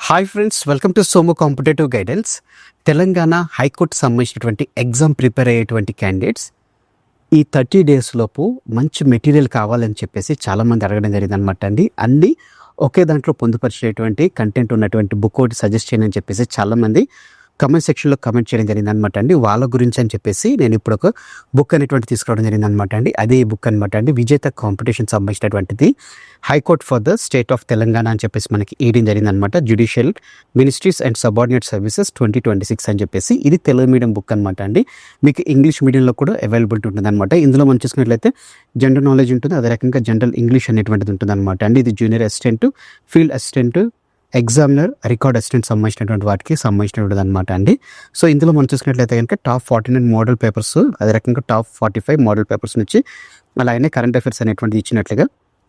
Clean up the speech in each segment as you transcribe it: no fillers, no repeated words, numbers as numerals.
Hi friends, welcome to Somu competitive guidance. Telangana high court సంబంధించినటువంటి exam prepare అయ్యేటువంటి candidates ఈ 30 days లోపు మంచి మెటీరియల్ కావాలని చెప్పేసి చాలామంది అడగడం జరిగింది అనమాట అండి. అన్నీ ఒకే దాంట్లో పొందుపరిచేటువంటి కంటెంట్ ఉన్నటువంటి బుక్ ఒకటి సజెస్ట్ చేయని అని చెప్పేసి చాలామంది కమెంట్ సెక్షన్లో కమెంట్ చేయడం జరిగింది అనమాట అండి. వాళ్ళ గురించి అని చెప్పేసి నేను ఇప్పుడు ఒక బుక్ అనేటువంటి తీసుకురావడం జరిగింది అనమాట అండి. అదే ఈ బుక్ అనమాట అండి, విజేత కాంపిటీషన్ సంబంధించినటువంటిది high court for the state of Telangana అని చెప్పేసి మనకి ఇవ్వడం జరిగింది అనమాట. Judicial ministries and subordinate services 2026 అని చెప్పేసి ఇది తెలుగు మీడియం బుక్ అనమాట అండి. మీకు ఇంగ్లీష్ మీడియంలో కూడా అవైలబిలిటీ ఉంటుంది అనమాట. ఇందులో మనం చూసుకున్నట్లయితే జనరల్ నాలెడ్జ్ ఉంటుంది, అదే రకంగా జనరల్ ఇంగ్లీష్ అనేటువంటిది ఉంటుంది అనమాట అండి. ఇది junior assistant, field assistant, examiner, record assistant సంబంధించినటువంటి వాటికి సంబంధించినటువంటి అనమాట అండి. సో ఇందులో మనం చూసుకున్నట్లయితే కనుక టాప్ 49 మోడల్ పేపర్స్, అదే రకంగా టాప్ 45 మోడల్ పేపర్స్ నుంచి అలాగే కరెంట్ అఫైర్స్ అనేటువంటిది ఇచ్చినట్లుగా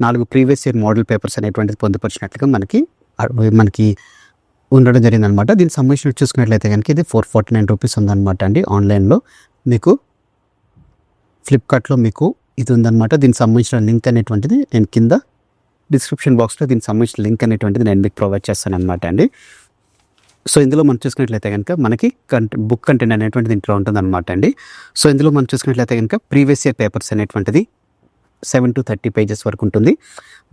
4 ప్రీవియస్ ఇయర్ మోడల్ పేపర్స్ అనేటువంటిది పొందుపరిచినట్లుగా మనకి ఉండడం జరిగింది అనమాట. దీనికి సంబంధించి చూసుకున్నట్లయితే కనుక ఇది 449 రూపీస్ ఉందన్నమాట అండి. ఆన్లైన్లో మీకు ఫ్లిప్కార్ట్లో మీకు ఇది ఉందన్నమాట. దీనికి సంబంధించిన లింక్ అనేటువంటిది నేను కింద డిస్క్రిప్షన్ బాక్స్లో దీనికి సంబంధించిన లింక్ అనేటువంటిది నేను మీకు ప్రొవైడ్ చేస్తాను అనమాట అండి. సో ఇందులో మనం చూసుకున్నట్లయితే కనుక మనకి బుక్ కంటెంట్ అనేటువంటిది ఇంట్లో ఉంటుంది అనమాట అండి. సో ఇందులో మనం చూసుకున్నట్లయితే కనుక ప్రీవియస్ ఇయర్ పేపర్స్ అనేటువంటిది 7 to 30 pages వరకు ఉంటుంది.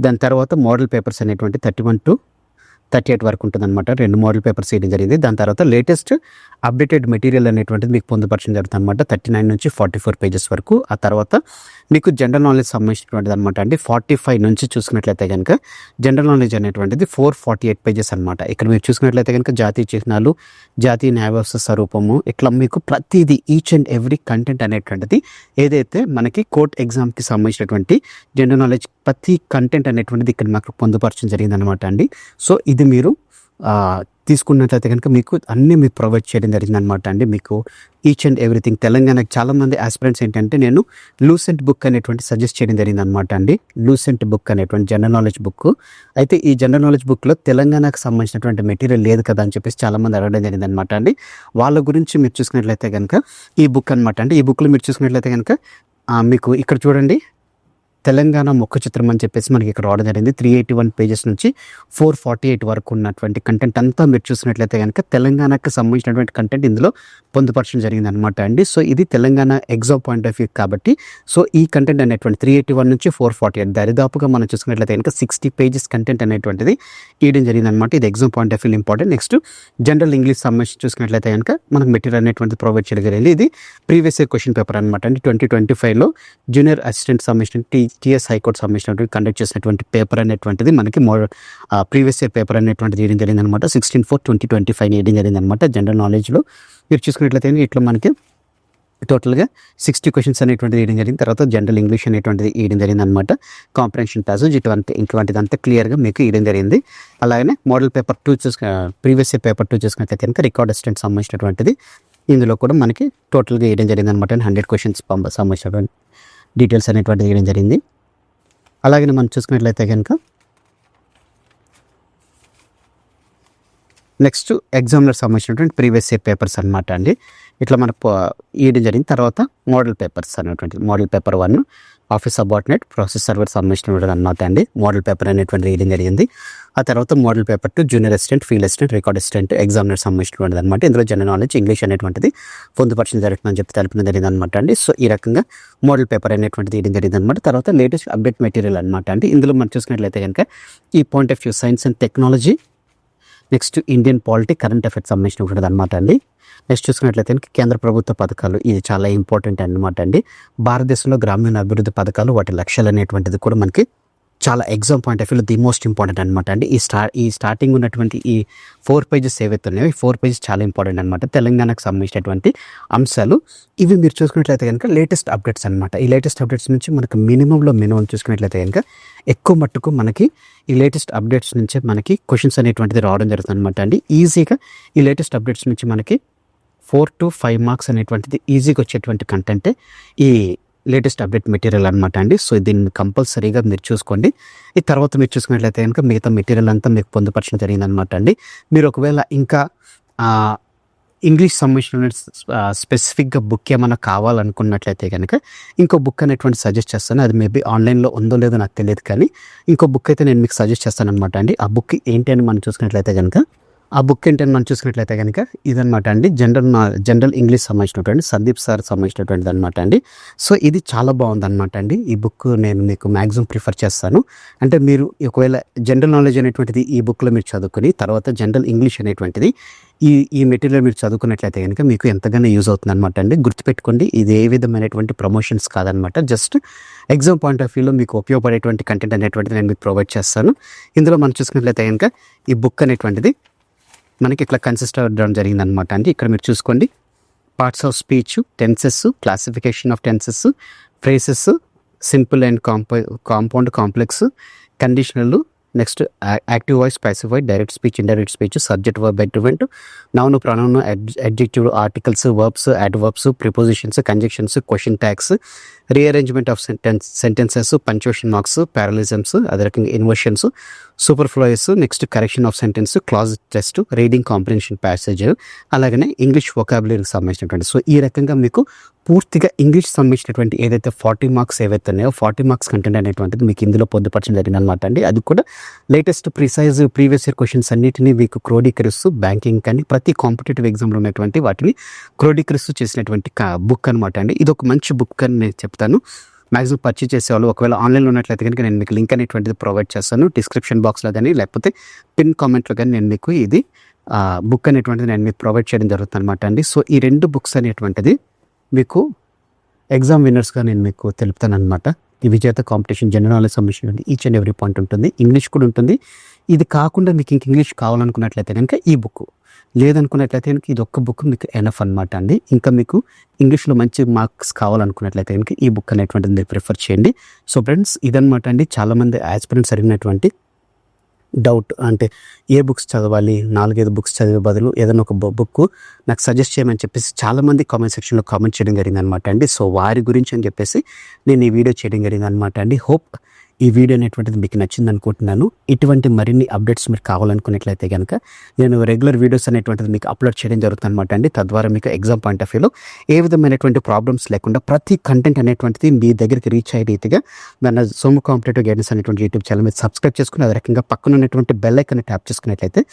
దాని తర్వాత మోడల్ పేపర్స్ అనేటువంటి 31 to 38 వరకు ఉంటుంది అనమాట. 2 మోడల్ పేపర్స్ వేయడం జరిగింది. దాని తర్వాత లేటెస్ట్ అప్డేటెడ్ మెటీరియల్ అనేటువంటిది మీకు పొందుపరచడం జరుగుతుంది అనమాట. 39 నుంచి 44 pages వరకు. ఆ తర్వాత మీకు జనరల్ నాలెడ్జ్ సంబంధించినటువంటిది అనమాట అండి. 45 నుంచి చూసుకున్నట్లయితే కనుక జనరల్ నాలెడ్జ్ అనేటువంటిది 448 pages అనమాట. ఇక్కడ మీరు చూసుకున్నట్లయితే కనుక జాతీయ చిహ్నాలు, జాతీయ న్యాయ వ్యవస్థ స్వరూపము, ఇట్లా మీకు ప్రతిదీ ఈచ్ అండ్ ఎవ్రీ కంటెంట్ అనేటువంటిది ఏదైతే మనకి కోర్ట్ ఎగ్జామ్కి సంబంధించినటువంటి జనరల్ నాలెడ్జ్ ప్రతి కంటెంట్ అనేటువంటిది ఇక్కడ మాకు పొందుపరచడం జరిగింది అనమాట అండి. సో ఇది మీరు తీసుకున్నట్లయితే కనుక మీకు అన్నీ మీకు ప్రొవైడ్ చేయడం జరిగింది అనమాట అండి. మీకు ఈచ్ అండ్ ఎవ్రీథింగ్ తెలంగాణకి చాలామంది ఆస్పిరెంట్స్ ఏంటంటే నేను లూసెంట్ బుక్ అనేటువంటి సజెస్ట్ చేయడం జరిగింది అనమాట అండి. లూసెంట్ బుక్ అనేటువంటి జనరల్ నాలెడ్జ్ బుక్. అయితే ఈ జనరల్ నాలెడ్జ్ బుక్లో తెలంగాణకు సంబంధించినటువంటి మెటీరియల్ లేదు కదా అని చెప్పేసి చాలామంది అడగడం జరిగింది అనమాట అండి. వాళ్ళ గురించి మీరు చూసుకున్నట్లయితే కనుక ఈ బుక్ అనమాట అండి. ఈ బుక్లో మీరు చూసుకున్నట్లయితే కనుక మీకు ఇక్కడ చూడండి తెలంగాణ ముఖ చిత్రం అని చెప్పేసి మనకి ఇక్కడ రావడం జరిగింది. 381 pages నుంచి 448 వరకు ఉన్నటువంటి కంటెంట్ అంతా మీరు చూసినట్లయితే కనుక తెలంగాణకు సంబంధించినటువంటి కంటెంట్ ఇందులో పొందుపరచడం జరిగింది అనమాట అండి. సో ఇది Telangana exam point of view కాబట్టి సో ఈ కంటెంట్ అనేటువంటి 381 నుంచి 448 దరిదాపుగా మనం చూసుకున్నట్లయితే కనుక 60 pages కంటెంట్ అనేటువంటిది ఇవ్వడం జరిగింది అనమాట. ఇది exam point of view important. Next general English సంబంధించి చూసుకున్నట్లయితే కనుక మనకు మెటీరియల్ అనేటువంటిది ప్రొవైడ్ చేయడం జరిగింది. ఇది ప్రీవియస్ ఇయర్ క్వశ్చన్ పేపర్ అనమాట అండి. 2025లో జూనియర్ అసిస్టెంట్ సంబంధించిన టీఎస్ హైకోర్టు సంబంధించినటువంటి కండక్ట్ చేసినటువంటి పేపర్ అనేటువంటిది మనకి ప్రీవియస్ ఇయర్ పేపర్ అనేటువంటిది ఇవ్వడం జరిగింది అనమాట. 16/4/2025 ఇవ్వడం జరిగింది అనమాట. జనరల్ నాలెడ్జ్లో మీరు చూసుకున్నట్లయితే ఇట్లా మనకి టోటల్గా 60 questions అనేటువంటిది ఇవ్వడం జరిగింది. తర్వాత జనరల్ ఇంగ్లీష్ అనేటువంటిది ఇవ్వడం జరిగింది అనమాట. కాంప్రహెన్షన్ ప్యాసేజ్ ఇటువంటిదంతా క్లియర్గా మీకు ఇవ్వడం జరిగింది. అలాగే model paper 2 previous year paper 2 చూసుకున్నట్లయితే కనుక రికార్డ్ అసిస్టెంట్ సంబంధించినటువంటిది ఇందులో కూడా మనకి టోటల్గా ఇవ్వడం జరిగింది అనమాట. 100 questions సంబంధించినటువంటి డీటెయిల్స్ అనేటువంటిది ఇవ్వడం జరిగింది. అలాగే మనం చూసుకున్నట్లయితే కనుక నెక్స్ట్ ఎగ్జామ్లో సంబంధించినటువంటి ప్రీవియస్ ఇయర్ పేపర్స్ అనమాట అండి. ఇట్లా మనకు ఇవ్వడం జరిగింది. తర్వాత మోడల్ పేపర్స్ అనేటువంటి model paper 1 office subordinate process server సంబంధించినటువంటి అనమాట అండి. మోడల్ పేపర్ అనేటువంటిది ఇవ్వడం జరిగింది. ఆ తర్వాత model paper 2 junior assistant, field assistant, record assistant, examiner సంబంధించినటువంటిది అనమాట. ఇందులో జనరల్ నాలెడ్జ్ ఇంగ్లీష్ అనేటువంటిది పొందుపరచడం జరుగుతుందని చెప్పి తెలపడం జరిగింది అనమాట అండి. సో ఈ రకంగా మోడల్ పేపర్ అనేటువంటిది ఇవ్వడం జరిగింది అనమాట. తర్వాత లేటెస్ట్ అప్డేట్ మెటీరియల్ అనమాట అండి. ఇందులో మనం చూసుకున్నట్లయితే కనుక ఈ point of view science and technology, next Indian polity, current affairs సంబంధించినటువంటిది అనమాట అండి. నెక్స్ట్ చూసుకున్నట్లయితే కేంద్ర ప్రభుత్వ పథకాలు, ఇది చాలా ఇంపార్టెంట్ అనమాట అండి. భారతదేశంలో గ్రామీణ అభివృద్ధి పథకాలు, వాటి లక్ష్యాలు అనేటువంటిది కూడా మనకి చాలా ఎగ్జామ్ పాయింట్ ఆఫ్ వ్యూలో ది మోస్ట్ ఇంపార్టెంట్ అనమాట అండి. ఈ స్టార్టింగ్ ఉన్నటువంటి ఈ 4 pages ఏవైతే ఉన్నాయో ఈ 4 pages చాలా ఇంపార్టెంట్ అనమాట. తెలంగాణకు సంబంధించినటువంటి అంశాలు ఇవి మీరు చూసుకున్నట్లయితే కనుక లేటెస్ట్ అప్డేట్స్ అనమాట. ఈ లేటెస్ట్ అప్డేట్స్ నుంచి మనకు మినిమం చూసుకున్నట్లయితే కనుక ఎక్కువ మట్టుకు మనకి ఈ లేటెస్ట్ అప్డేట్స్ నుంచి మనకి క్వశ్చన్స్ అనేటువంటిది రావడం జరుగుతుంది అనమాట అండి. ఈజీగా ఈ లేటెస్ట్ అప్డేట్స్ నుంచి మనకి 4 to 5 marks అనేటువంటిది ఈజీగా వచ్చేటువంటి కంటెంటే ఈ లేటెస్ట్ అప్డేట్ మెటీరియల్ అనమాట అండి. సో దీన్ని కంపల్సరీగా మీరు చూసుకోండి. ఈ తర్వాత మీరు చూసుకున్నట్లయితే కనుక మిగతా మెటీరియల్ అంతా మీకు పొందుపరచడం జరిగింది అనమాట అండి. మీరు ఒకవేళ ఇంకా ఇంగ్లీష్ సంబంధించిన స్పెసిఫిక్గా బుక్ ఏమైనా కావాలనుకున్నట్లయితే కనుక ఇంకో బుక్ అనేటువంటి సజెస్ట్ చేస్తాను. అది మేబీ ఆన్లైన్లో ఉందో లేదో నాకు తెలియదు, కానీ ఇంకో బుక్ అయితే నేను మీకు సజెస్ట్ చేస్తాను అనమాట అండి. ఆ బుక్ ఏంటి అని మనం చూసుకున్నట్లయితే కనుక ఆ బుక్ ఏంటని మనం చూసుకున్నట్లయితే కనుక ఇదనమాట అండి, జనరల్ ఇంగ్లీష్ సంబంధించినటువంటి సందీప్ సార్ సంబంధించినటువంటిది అనమాట అండి. సో ఇది చాలా బాగుందన్నమాట అండి. ఈ బుక్ నేను మీకు మ్యాక్సిమం ప్రిఫర్ చేస్తాను. అంటే మీరు ఒకవేళ జనరల్ నాలెడ్జ్ అనేటువంటిది ఈ బుక్లో మీరు చదువుకుని తర్వాత జనరల్ ఇంగ్లీష్ అనేటువంటిది ఈ మెటీరియల్ మీరు చదువుకున్నట్లయితే కనుక మీకు ఎంతగానో యూజ్ అవుతుంది అనమాట అండి. గుర్తుపెట్టుకోండి, ఇది ఏ విధమైనటువంటి ప్రమోషన్స్ కాదనమాట, జస్ట్ ఎగ్జామ్ పాయింట్ ఆఫ్ వ్యూలో మీకు ఉపయోగపడేటువంటి కంటెంట్ అనేటువంటిది నేను మీకు ప్రొవైడ్ చేస్తాను. ఇందులో మనం చూసుకున్నట్లయితే కనుక ఈ బుక్ అనేటువంటిది మనకి ఇట్లా కన్సిస్ట్ అవ్వడం జరిగింది అనమాట అండి. ఇక్కడ మీరు చూసుకోండి, parts of speech, tenses, classification of tenses, phrases, simple and compound, complex, conditional, next active voice, passive voice, direct speech, indirect speech, subject, verb, adverb, noun, pronoun, adjective, articles, verbs, adverbs, prepositions, conjunctions, question tags, rearrangement of sentences, punctuation marks, parallelisms, అదే రకంగా inversions, superfluous, next correction of sentence, clause test, reading comprehension passage, అలాగనే ఇంగ్లీష్ వొకాబులరీకి సంబంధించినటువంటి. So ఈ రకంగా మీకు పూర్తిగా English సంబంధించినటువంటి ఏదైతే 40 మార్క్స్ ఏవైతే ఉన్నాయో 40 మార్క్స్ కంటెంట్ అనేటువంటిది మీకు ఇందులో పొందుపరచడం జరిగింది అనమాట అండి. అది కూడా లేటెస్ట్ ప్రీవియస్ ఇయర్ క్వశ్చన్స్ అన్నిటిని మీకు క్రోడీకరిస్తూ బ్యాంకింగ్ కానీ ప్రతి కాంపిటేటివ్ ఎగ్జామ్లో ఉన్నటువంటి వాటిని క్రోడీకరిస్తూ చేసినటువంటి బుక్ అనమాట అండి. ఇది ఒక మంచి బుక్ అని నేను చెప్తాను. మ్యాక్సిమం పర్చేజ్ చేసేవాళ్ళు ఒకవేళ ఆన్లైన్లో ఉన్నట్లయితే కనుక నేను మీకు లింక్ అనేటువంటిది ప్రొవైడ్ చేస్తాను డిస్క్రిప్షన్ బాక్స్లో కానీ లేకపోతే పిన్ కామెంట్లో కానీ నేను మీకు ఇది బుక్ అనేటువంటిది నేను మీకు ప్రొవైడ్ చేయడం జరుగుతుంది అనమాట అండి. సో ఈ 2 బుక్స్ అనేటువంటిది మీకు ఎగ్జామ్ విన్నర్స్గా నేను మీకు తెలుపుతాను అనమాట. ఈ విజేత కాంపిటీషన్ జనరల్ నాలెడ్జ్ సంబంధించిన ఈచ్ అండ్ ఎవ్రీ పాయింట్ ఉంటుంది, ఇంగ్లీష్ కూడా ఉంటుంది. ఇది కాకుండా మీకు ఇంక ఇంగ్లీష్ కావాలనుకున్నట్లయితే కనుక ఈ బుక్, లేదనుకున్నట్లయితే కనుక ఇది ఒక్క బుక్ మీకు ఎనఫ్ అనమాట అండి. ఇంకా మీకు ఇంగ్లీష్లో మంచి మార్క్స్ కావాలనుకున్నట్లయితే కనుక ఈ బుక్ అనేటువంటిది మీరు ప్రిఫర్ చేయండి. సో ఫ్రెండ్స్ ఇదనమాట అండి, చాలామంది ఆస్పిరెంట్స్ అడిగినటువంటి డౌట్. అంటే ఏ బుక్స్ చదవాలి, 4-5 బుక్స్ చదివే బదులు ఏదైనా ఒక బుక్ నాకు సజెస్ట్ చేయమని చెప్పేసి చాలామంది కామెంట్ సెక్షన్లో కామెంట్ చేయడం జరిగింది అనమాట అండి. సో వారి గురించి అని చెప్పేసి నేను ఈ వీడియో చేయడం జరిగింది అనమాట అండి. హోప్ ఈ వీడియో అనేటువంటిది మీకు నచ్చింది అనుకుంటున్నాను. ఇటువంటి మరిన్ని అప్డేట్స్ మీరు కావాలనుకున్నట్లయితే కనుక నేను రెగ్యులర్ వీడియోస్ అనేటువంటిది మీకు అప్లోడ్ చేయడం జరుగుతుంది అనమాట అండి. తద్వారా మీకు ఎగ్జామ్ పాయింట్ ఆఫ్ వ్యూలో ఏ విధమైనటువంటి ప్రాబ్లమ్స్ లేకుండా ప్రతి కంటెంట్ అనేటువంటిది మీ దగ్గరికి రీచ్ అయ్యే రీతిగా మన సోము కాంపిటేటివ్ గైడెన్స్ అనేటువంటి యూట్యూబ్ ఛానల్ మీద సబ్స్క్రైబ్ చేసుకుని అదే రకంగా పక్కన ఉన్నటువంటి బెల్ ఐకాన్ ట్యాప్ చేసుకున్నట్లయితే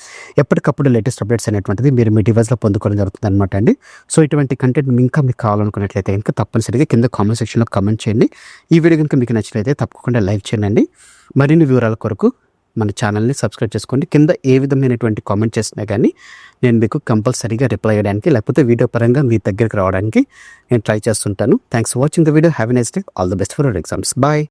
ఎప్పటికప్పుడు లేటెస్ట్ అప్డేట్స్ అనేటువంటిది మీరు మీ డివైస్లో పొందుకోవడం జరుగుతుంది అనమాట అండి. సో ఇటువంటి కంటెంట్ ఇంకా మీకు కావాలనుకున్నట్లయితే కనుక తప్పనిసరిగా కింద కామెంట్ సెక్షన్లో కామెంట్ చేయండి. ఈ వీడియో కనుక మీకు నచ్చినట్లయితే తప్పకుండా లైక్ చేయండి. మరిన్ని వివరాల కొరకు మన ఛానల్ని సబ్స్క్రైబ్ చేసుకోండి. కింద ఏ విధమైనటువంటి కామెంట్ చేసినా కానీ నేను మీకు కంపల్సరీగా రిప్లై చేయడానికి లేకపోతే వీడియో పరంగా మీ దగ్గరికి రావడానికి నేను ట్రై చేస్తుంటాను. Thanks for watching the video. Have a nice day. All the best for your exams. Bye.